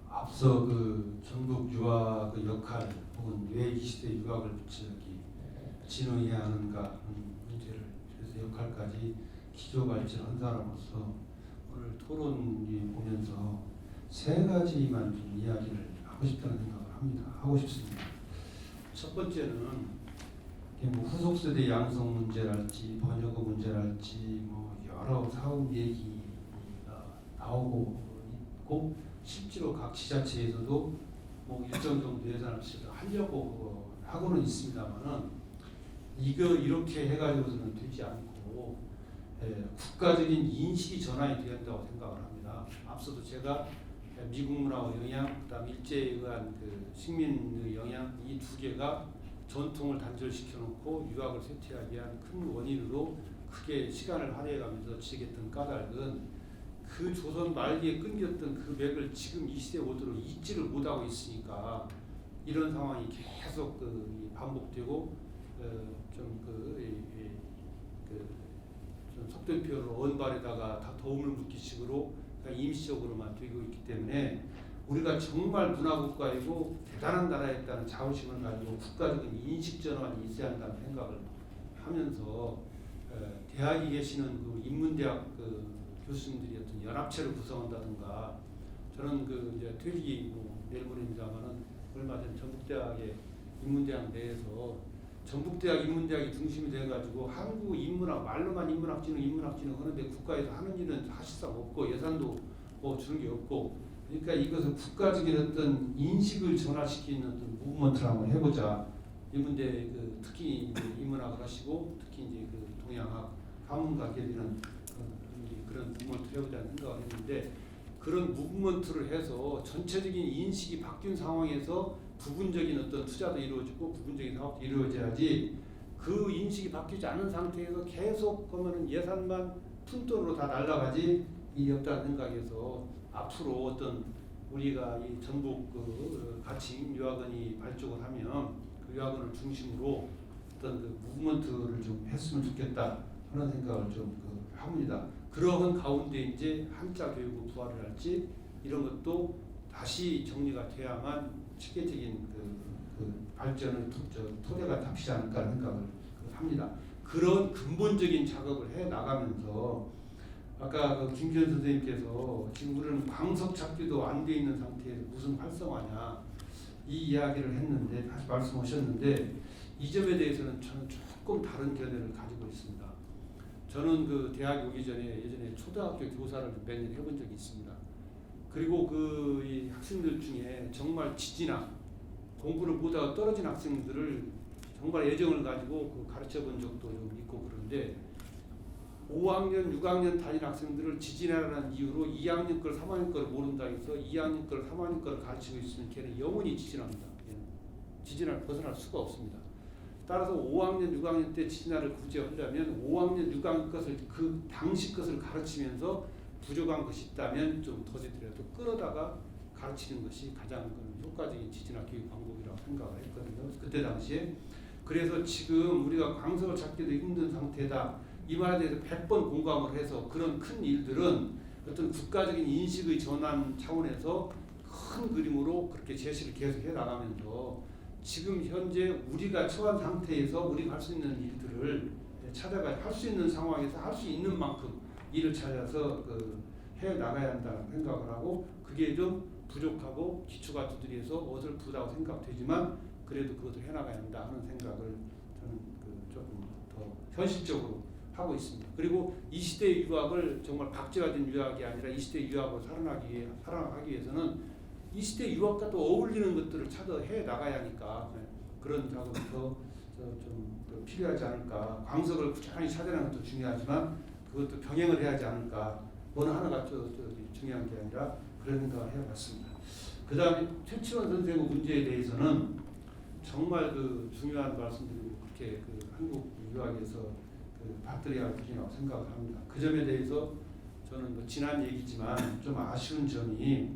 앞서 그 전북 유학 그 역할 혹은 왜 이 시대 유학을 저기 진흥해야 하는가 문제를 그래서 역할까지 기조 발전한 사람으로서 오늘 토론이 보면서 3가지만 좀 이야기를 하고 싶다는 생각을 하고 싶습니다. 첫 번째는 뭐 후속 세대 양성 문제랄지 번역어 문제랄지 뭐 여러 사업 얘기가 나오고 있고 실제로 각 지자체에서도 뭐 일정 정도 예산을 하려고 하고는 있습니다만은 이렇게 해가지고서는 되지 않고 국가적인 인식이 전환이 되어야 한다고 생각을 합니다. 앞서도 제가 미국 문화의 영향, 그다음 일제에 의한 그 식민의 영향 이 2개가 전통을 단절시켜 놓고 유학을 쇠퇴하게 한 큰 원인으로 크게 시간을 할애해가면서 지겠던 까닭은 그 조선 말기에 끊겼던 그 맥을 지금 이 시대에 오도록 잊지를 못하고 있으니까 이런 상황이 계속 반복되고 좀 속된 표현으로 언발에다가 다 도움을 묻기 식으로 임시적으로만 되고 있기 때문에 우리가 정말 문화국가이고 대단한 나라였다는 자부심을 가지고 국가적인 인식 전환이 있어야 한다는 생각을 하면서 대학에 계시는 그 인문대학 교수님들이 어떤 연합체를 구성한다든가 저는 이제 퇴직이 내일모레입니다만은 얼마 전 전북대학의 인문대학 내에서 전북대학 인문대학이 중심이 돼가지고 한국 인문학 말로만 인문학진흥 하는데 국가에서 하는 일은 사실상 없고 예산도 주는 게 없고 그러니까 이것을 국가적인 어떤 인식을 전환시키는 어떤 무브먼트를 한번 해보자. 인문대 특히 인문학을 하시고 특히 이제 동양학 가문가계되는 그런 무브먼트를 해보자는 생각을 했는데 그런 무브먼트를 해서 전체적인 인식이 바뀐 상황에서 부분적인 어떤 투자도 이루어지고 부분적인 사업도 이루어져야지 그 인식이 바뀌지 않은 상태에서 계속 그러면은 예산만 푼돈으로 다 날아가지 이 없다는 생각에서 앞으로 어떤 우리가 이 전북 가칭 유학원이 발족을 하면 그 유학원을 중심으로 어떤 무브먼트를 좀 했으면 좋겠다 하는 생각을 좀 합니다. 그러한 가운데 이제 한자 교육을 부활을 할지 이런 것도 다시 정리가 돼야만 체계적인 발전의 토대가 잡히지 않을까 하는 생각을 합니다. 그런 근본적인 작업을 해 나가면서 아까 김기현 선생님께서 지금 우리는 광석 찾기도 안 돼 있는 상태에서 무슨 활성화냐 이 이야기를 했는데 다시 말씀하셨는데 이 점에 대해서는 저는 조금 다른 견해를 가지고 있습니다. 저는 대학 오기 전에 예전에 초등학교 교사를 몇 년 해본 적이 있습니다. 그리고 이 학생들 중에 정말 지진학 공부를 못하고 떨어진 학생들을 정말 애정을 가지고 가르쳐 본 적도 있고 그런데 5학년, 6학년 다닌 학생들을 지진하라는 이유로 2학년 걸 3학년 걸 모른다 해서 2학년 걸 3학년 걸 가르치고 있으면 걔는 영원히 지진합니다. 지진을 벗어날 수가 없습니다. 따라서 5학년, 6학년 때 진화를 굳이 하려면 5학년, 6학년 것을 그 당시 것을 가르치면서 부족한 것이 있다면 좀 더디더라도 끌어다가 가르치는 것이 가장 효과적인 지진학 교육 방법이라고 생각을 했거든요. 그때 당시에. 그래서 지금 우리가 광석을 찾기도 힘든 상태다. 이 말에 대해서 100번 공감을 해서 그런 큰 일들은 어떤 국가적인 인식의 전환 차원에서 큰 그림으로 그렇게 제시를 계속해 나가면서 지금 현재 우리가 처한 상태에서 우리가 할 수 있는 일들을 찾아가 할 수 있는 상황에서 할 수 있는 만큼 일을 찾아서 해 나가야 한다는 생각을 하고 그게 좀 부족하고 기초가 두드려서 어설프다고 생각되지만 그래도 그것을 해 나가야 한다 하는 생각을 저는 조금 더 현실적으로 하고 있습니다. 그리고 이 시대의 유학을 정말 박제화된 유학이 아니라 이 시대의 유학을 살아나가기 위해서는 이 시대 유학과 또 어울리는 것들을 찾아 해 나가야 하니까 그런 작업이 좀 필요하지 않을까. 광석을 꾸준히 찾아내는 것도 중요하지만 그것도 병행을 해야 하지 않을까. 어느 하나가 중요한 게 아니라 그런 생각을 해봤습니다. 그 다음에 최치원 선생의 문제에 대해서는 정말 중요한 말씀드리고 그렇게 한국 유학에서 받들어야 할 부분이라고 생각을 합니다. 그 점에 대해서 저는 지난 얘기지만 좀 아쉬운 점이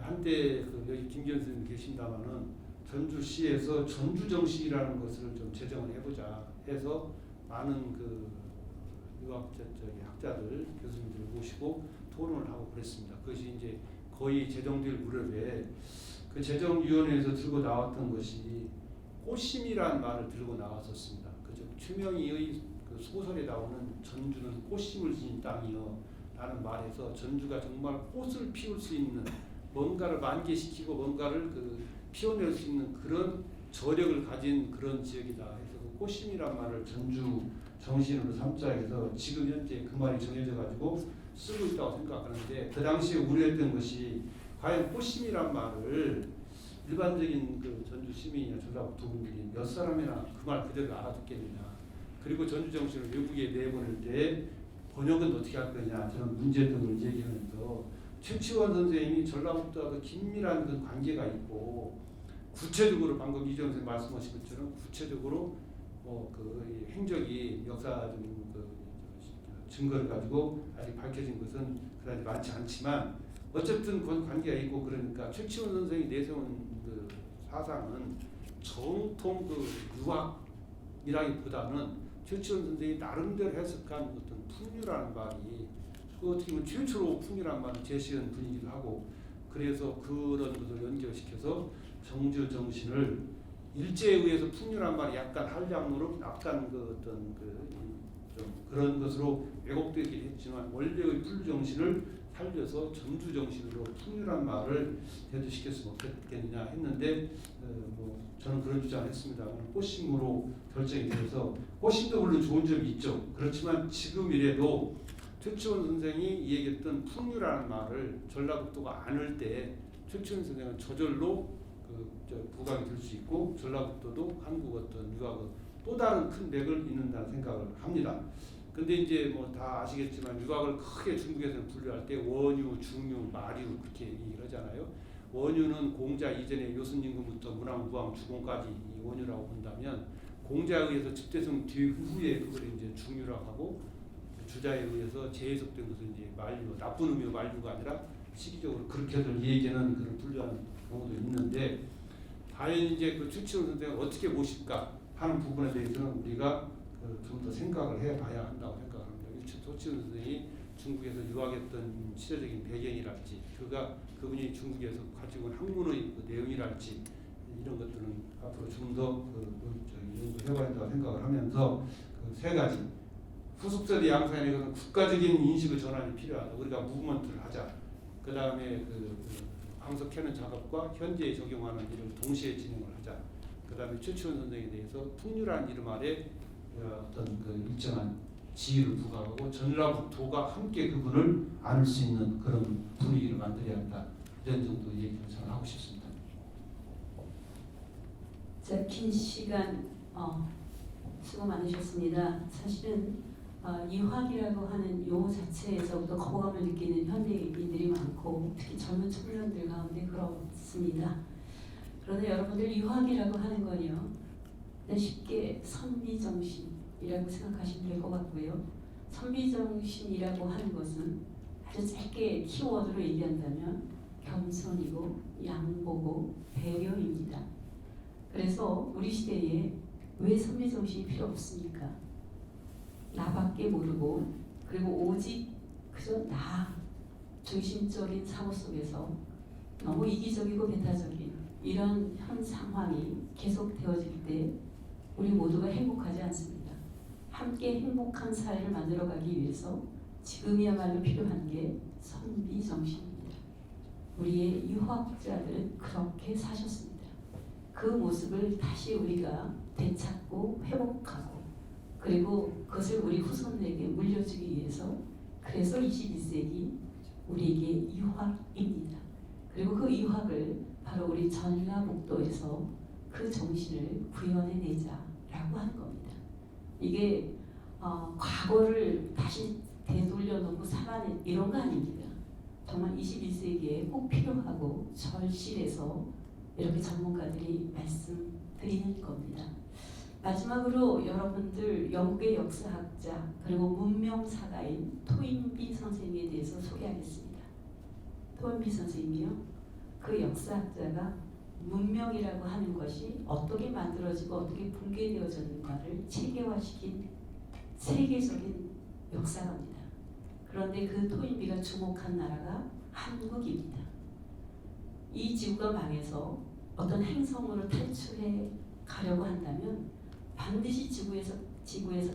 한때 여기 김기현 선생님 계신다마는 전주시에서 전주정신이라는 것을 좀 제정을 해보자 해서 많은 유학 학자들 교수님들 모시고 토론을 하고 그랬습니다. 그것이 이제 거의 제정될 무렵에 그 재정위원회에서 들고 나왔던 것이 꽃심이라는 말을 들고 나왔었습니다. 그죠? 최명희의 소설에 나오는 전주는 꽃심을 지닌 땅이요 라는 말에서 전주가 정말 꽃을 피울 수 있는 뭔가를 만개시키고 뭔가를 피워낼 수 있는 그런 저력을 가진 그런 지역이다 해서 꽃심이란 말을 전주 정신으로 삼자 해서 지금 현재 그 말이 정해져 가지고 쓰고 있다고 생각하는데 그 당시에 우려했던 것이 과연 꽃심이란 말을 일반적인 전주 시민이나 전라북도 분들이 몇 사람이나 그 말 그대로 알아듣겠느냐. 그리고 전주 정신을 외국에 내보낼 때 번역은 어떻게 할 거냐. 저는 문제 등을 얘기하면서 최치원 선생님이 전라북도와 긴밀한 관계가 있고 구체적으로 방금 이정 선생님 말씀하신 것처럼 구체적으로 행적이 역사적인 증거를 가지고 아직 밝혀진 것은 그다지 많지 않지만 어쨌든 그런 관계가 있고 그러니까 최치원 선생이 내세운 사상은 정통 유학이라기보다는 최치원 선생이 나름대로 해석한 어떤 풍류라는 말이 어떻게 보면 최초로 풍류라는 말을 제시한 분이기도 하고 그래서 그런 것을 연결시켜서 정주 정신을 일제에 의해서 풍류란 말이 약간 한량으로 약간 좀 그런 것으로 왜곡되긴 했지만 원래의 풍류 정신을 살려서 전주 정신으로 풍류란 말을 대두시켰으면 어떻겠느냐 했는데 저는 그런 주장을 했습니다. 꽃심으로 결정이 돼서 꽃심도 물론 좋은 점이 있죠. 그렇지만 지금 이래도 최치원 선생이 얘기했던 풍류라는 말을 전라북도가 안을 때 최치원 선생은 저절로 부각이 될 수 있고 전라북도도 한국 어떤 유학의 또 다른 큰 맥을 잇는다는 생각을 합니다. 근데 이제 다 아시겠지만 유학을 크게 중국에서는 분류할 때 원유, 중유, 마류 그렇게 얘기를 하잖아요. 원유는 공자 이전에 요순임금부터 문왕, 무왕, 주공까지 이 원유라고 본다면 공자에 의해서 집대성 뒤후에 그걸 이제 중유라고 하고 주자에 의해서 재해석된 것은 이제 만류, 나쁜 의미의 만류가 아니라 시기적으로 그렇게들 얘기하는 그런 분류하는 경우도 있는데 과연 이제 최치원 선생을 어떻게 모실까 하는 부분에 대해서는 우리가 좀 더 생각을 해봐야 한다고 생각합니다. 최치원 선생이 중국에서 유학했던 시대적인 배경이랄지 그분이 중국에서 가지고 온 학문의 내용이랄지 이런 것들은 앞으로 좀 더 연구해봐야 한다고 생각을 하면서 세 가지 후속세대 양산에 대해서는 국가적인 인식의 전환이 필요하다. 우리가 무브먼트를 하자. 그 다음에 광석 캐는 작업과 현재에 적용하는 일을 동시에 진행을 하자. 그 다음에 최치원 선생에 대해서 풍류라는 이름 아래 어떤 일정한 지위를 부과하고 전라북도가 함께 그분을 안을 수 있는 그런 분위기를 만들어야 한다. 이런 정도 얘기를 저는 하고 싶습니다. 자, 긴 시간 수고 많으셨습니다. 사실은 유학이라고 하는 용어 자체에서부터 거부감을 느끼는 현대인들이 많고 특히 젊은 청년들 가운데 그렇습니다. 그러나 여러분들 유학이라고 하는 건요 쉽게 선비정신이라고 생각하시면 될 것 같고요. 선비정신이라고 하는 것은 아주 짧게 키워드로 얘기한다면 겸손이고 양보고 배려입니다. 그래서 우리 시대에 왜 선비정신이 필요 없습니까? 나밖에 모르고 그리고 오직 그저 나 중심적인 사고 속에서 너무 이기적이고 배타적인 이런 현 상황이 계속되어질 때 우리 모두가 행복하지 않습니다. 함께 행복한 사회를 만들어가기 위해서 지금이야말로 필요한 게 선비정신입니다. 우리의 유학자들은 그렇게 사셨습니다. 그 모습을 다시 우리가 되찾고 회복하고 그리고 그것을 우리 후손에게 물려주기 위해서 그래서 21세기 우리에게 유학입니다. 그리고 그 유학을 바로 우리 전라북도에서 그 정신을 구현해내자라고 하는 겁니다. 이게 과거를 다시 되돌려놓고 살아내 이런 거 아닙니다. 정말 21세기에 꼭 필요하고 절실해서 이렇게 전문가들이 말씀드리는 겁니다. 마지막으로 여러분들 영국의 역사학자 그리고 문명사가인 토인비 선생님에 대해서 소개하겠습니다. 토인비 선생님이요. 그 역사학자가 문명이라고 하는 것이 어떻게 만들어지고 어떻게 붕괴되어졌는가를 체계화시킨 세계적인 역사가입니다. 그런데 그 토인비가 주목한 나라가 한국입니다. 이 지구가 망해서 어떤 행성으로 탈출해 가려고 한다면 반드시 지구에서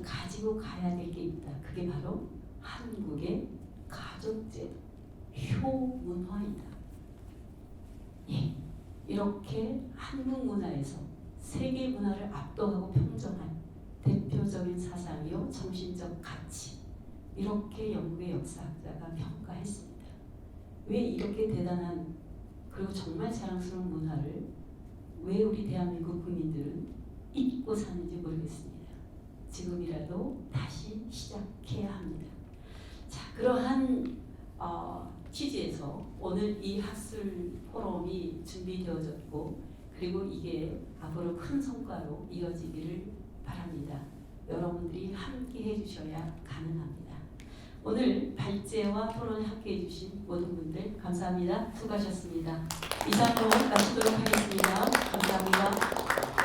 가지고 가야 될 게 있다. 그게 바로 한국의 가족제도, 효문화이다. 예, 이렇게 한국 문화에서 세계 문화를 압도하고 평정한 대표적인 사상이요 정신적 가치, 이렇게 영국의 역사학자가 평가했습니다. 왜 이렇게 대단한 그리고 정말 자랑스러운 문화를 왜 우리 대한민국 국민들은 잊고 사는지 모르겠습니다. 지금이라도 다시 시작해야 합니다. 자, 그러한 취지에서 오늘 이 학술 포럼이 준비되어졌고 그리고 이게 앞으로 큰 성과로 이어지기를 바랍니다. 여러분들이 함께 해주셔야 가능합니다. 오늘 발제와 토론에 함께 해주신 모든 분들 감사합니다. 수고하셨습니다. 이상으로 마치도록 하겠습니다. 감사합니다.